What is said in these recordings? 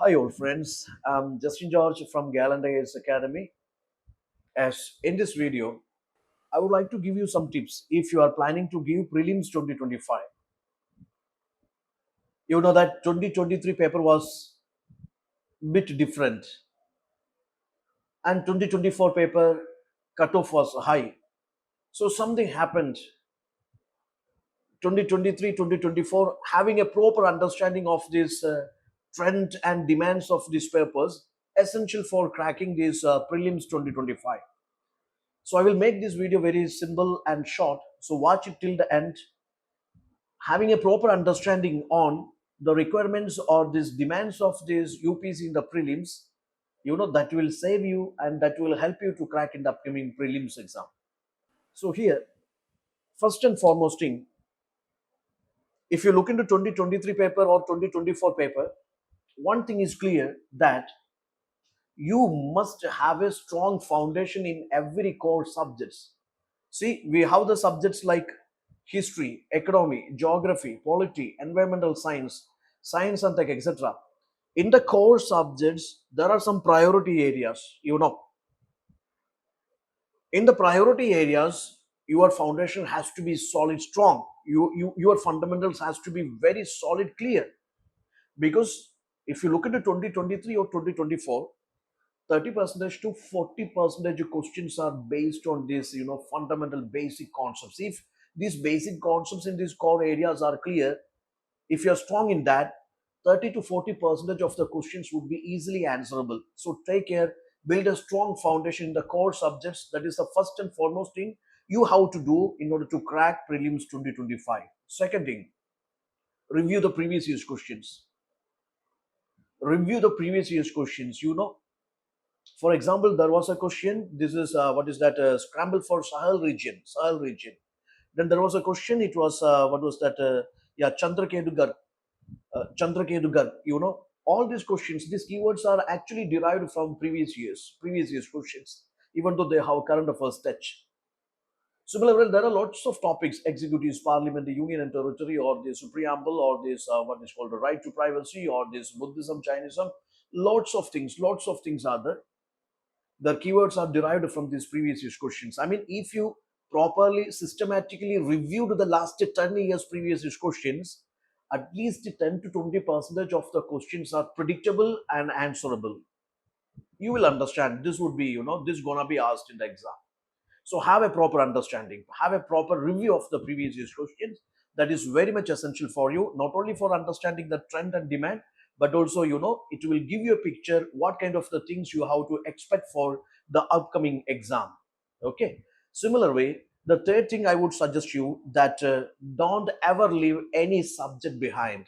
Hi, old friends. I'm Justin George from Gallant IAS Academy. As in this video, I would like to give you some tips if you are planning to give prelims 2025. You know that 2023 paper was bit different, and 2024 paper cutoff was high. So something happened 2023, 2024. Having a proper understanding of this trend and demands of these papers essential for cracking these prelims 2025. So I will make this video very simple and short. So watch it till the end. Having a proper understanding on the requirements or these demands of this UPSC in the prelims, that will save you and that will help you to crack in the upcoming prelims exam. So here, first and foremost thing, if you look into 2023 paper or 2024 paper, one thing is clear that you must have a strong foundation in every core subjects. See, we have the subjects like history, economy, geography, polity, environmental science, science and tech, etc. In the core subjects, there are some priority areas. In the priority areas, your foundation has to be solid, strong. Your fundamentals has to be very solid, clear. Because if you look at the 2023 or 2024, 30 percentage to 40 percentage questions are based on this fundamental basic concepts. If these basic concepts in these core areas are clear, if you're strong in that, 30 to 40 percentage of the questions would be easily answerable. So take care, build a strong foundation in the core subjects. That is the first and foremost thing you have to do in order to crack prelims 2025. Second thing, review the previous year's questions. Review the previous year's questions. For example, there was a question. This is what is that? Scramble for Sahel region. Sahel region. Then there was a question. It was what was that? Yeah, Chandrakedugar. Chandrakedugar. All these questions, these keywords are actually derived from previous years questions, even though they have current affairs touch. Similarly, there are lots of topics: executives, parliament, the union and territory, or this preamble, or this what is called the right to privacy, or this Buddhism, Jainism. Lots of things are there. The keywords are derived from these previous year's questions. I mean, if you properly, systematically reviewed the last 10 years previous year's questions, at least 10 to 20 percentage of the questions are predictable and answerable. You will understand this would be, this gonna be asked in the exam. So have a proper understanding, have a proper review of the previous year's questions. That is very much essential for you, not only for understanding the trend and demand, but also, it will give you a picture what kind of the things you have to expect for the upcoming exam. Okay. Similar way, the third thing I would suggest you that don't ever leave any subject behind.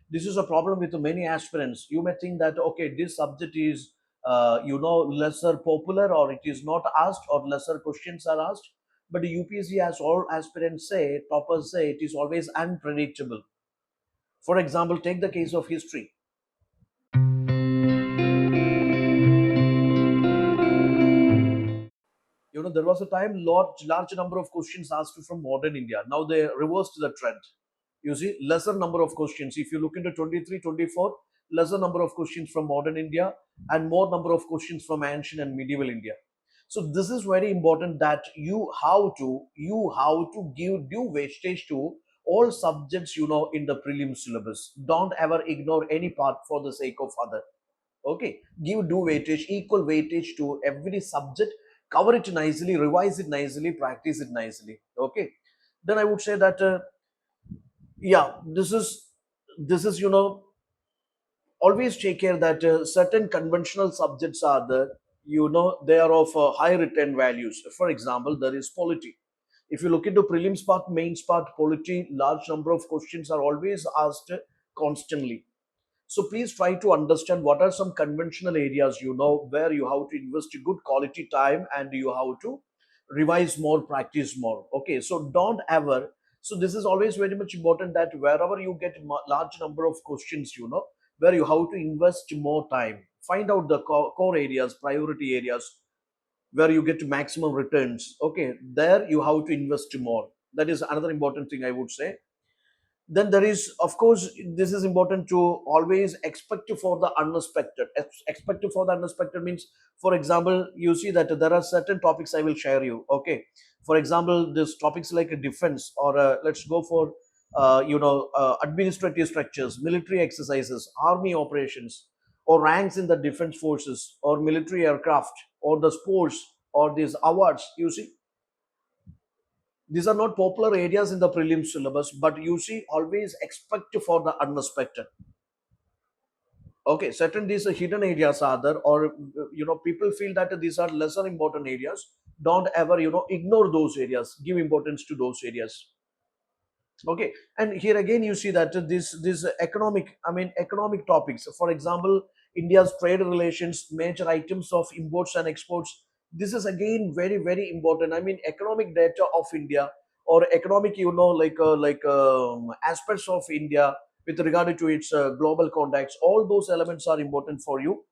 This is a problem with many aspirants. You may think that, okay, this subject is lesser popular, or it is not asked, or lesser questions are asked. But the UPSC, as all aspirants say, toppers say, it is always unpredictable. For example, take the case of history. There was a time large number of questions asked from modern India. Now they reversed the trend. You see, lesser number of questions. If you look into 23, 24, lesser number of questions from modern India and more number of questions from ancient and medieval India. So this is very important that you have to give due wastage to all subjects in the prelim syllabus. Don't ever ignore any part for the sake of other. Okay, give due weightage, equal weightage to every subject. Cover it nicely, revise it nicely, practice it nicely. Okay, then I would say that yeah, this is always take care that certain conventional subjects are there. They are of high return values. For example, there is polity. If you look into prelims part, mains part, polity, large number of questions are always asked constantly. So please try to understand what are some conventional areas, where you have to invest good quality time and you have to revise more, practice more. Okay, so don't ever. So this is always very much important that wherever you get large number of questions, where you have to invest more time, find out the core areas, priority areas, where you get maximum returns. Okay, there you have to invest more. That is another important thing I would say. Then there is, of course, this is important to always expect for the unexpected. Expect for the unexpected means, for example, you see that there are certain topics I will share you. Okay, for example, this topics like defense, or let's go for administrative structures, military exercises, army operations, or ranks in the defense forces, or military aircraft, or the sports, or these awards. You see, these are not popular areas in the prelim syllabus, but you see, always expect for the unexpected. Okay, certain these hidden areas are there, or people feel that these are lesser important areas. Don't ever ignore those areas. Give importance to those areas. Okay, and here again you see that this economic, economic topics. For example, India's trade relations, major items of imports and exports. This is again very very important. Economic data of India, or economic, aspects of India with regard to its global contacts. All those elements are important for you.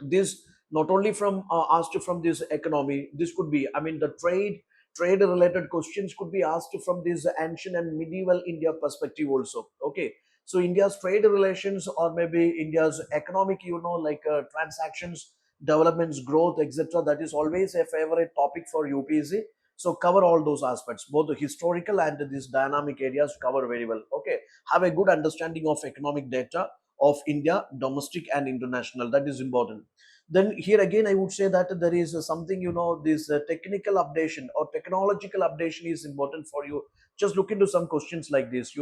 This not only from asked from this economy, this could be, the trade related questions could be asked from this ancient and medieval India perspective also. Okay, so India's trade relations, or maybe India's economic, transactions, developments, growth, etc., that is always a favorite topic for UPSC. So cover all those aspects, both the historical and this dynamic areas, cover very well. Okay, have a good understanding of economic data of India, domestic and international. That is important. Then here again, I would say that there is something, this technical updation or technological updation is important for you. Just look into some questions like this,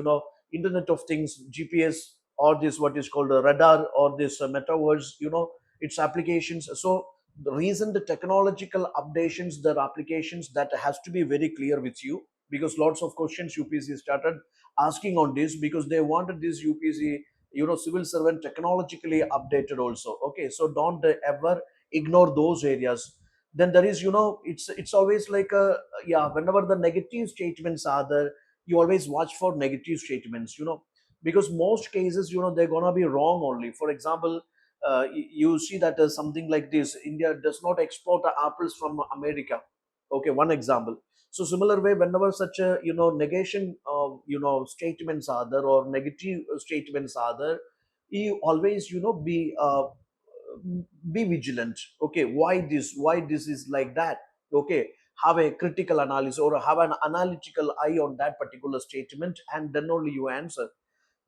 Internet of Things, GPS, or this what is called a radar, or this metaverse, its applications. So the reason the technological updations, their applications, that has to be very clear with you, because lots of questions UPSC started asking on this, because they wanted this UPSC, civil servant technologically updated also. Okay, so don't ever ignore those areas. Then there is, it's always like a, yeah, whenever the negative statements are there, you always watch for negative statements, because most cases, they're gonna be wrong only. For example, you see that something like this: India does not export apples from America. Okay, one example. So similar way, whenever such a negation statements are there, or negative statements are there, you always be vigilant. Okay, why this is like that. Okay, have a critical analysis, or have an analytical eye on that particular statement, and then only you answer.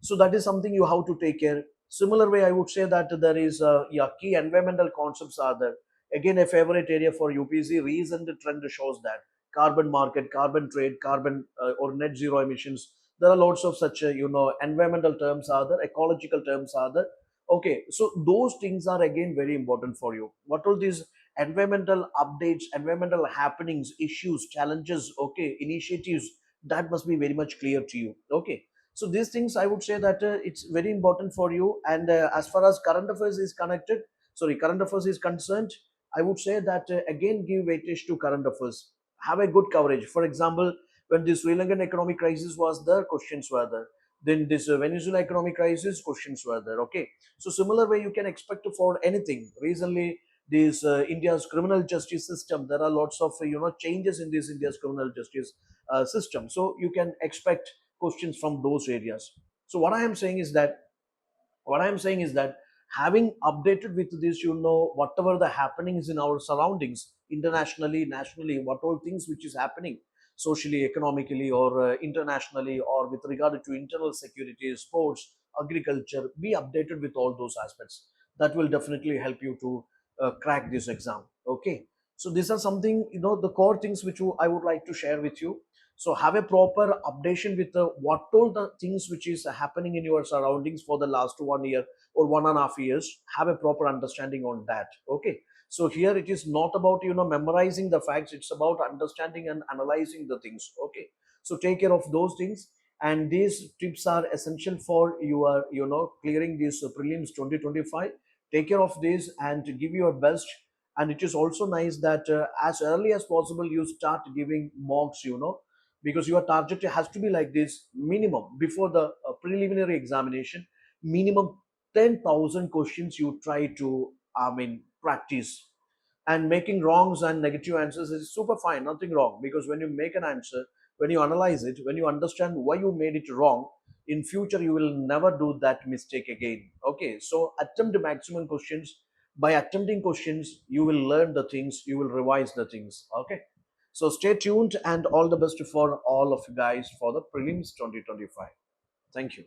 So that is something you have to take care. Similar way, I would say that there is yeah, key environmental concepts are there. Again, a favorite area for UPC. Recent trend shows that carbon market, carbon trade, carbon or net zero emissions. There are lots of such environmental terms are there, ecological terms are there. Okay, so those things are again very important for you. What all these environmental updates, environmental happenings, issues, challenges, okay, initiatives, that must be very much clear to you. Okay, so these things, I would say that it's very important for you. And as far as current affairs is concerned, I would say that again, give weightage to current affairs. Have a good coverage. For example, when the Sri Lankan economic crisis was there, questions were there. Then this Venezuela economic crisis, questions were there. Okay, so similar way you can expect for anything. Recently, this India's criminal justice system, there are lots of changes in this India's criminal justice system. So you can expect questions from those areas. So what I am saying is that having updated with this, whatever the happenings in our surroundings, internationally, nationally, what all things which is happening socially, economically, or internationally, or with regard to internal security, sports, agriculture, be updated with all those aspects. That will definitely help you to crack this exam. Okay, so these are something, the core things which I would like to share with you. So have a proper updation with what all the things which is happening in your surroundings for the last 1 year or 1.5 years. Have a proper understanding on that. Okay, so here it is not about memorizing the facts, it's about understanding and analyzing the things. Okay, so take care of those things, and these tips are essential for your clearing these prelims 2025. Take care of this and give your best. And it is also nice that as early as possible you start giving mocks, because your target has to be like this: minimum before the preliminary examination, minimum 10,000 questions you try to practice. And making wrongs and negative answers is super fine, nothing wrong, because when you make an answer, when you analyze it, when you understand why you made it wrong, in future you will never do that mistake again. Okay, so attempt the maximum questions. By attempting questions you will learn the things, you will revise the things. Okay, so stay tuned and all the best for all of you guys for the prelims 2025. Thank you.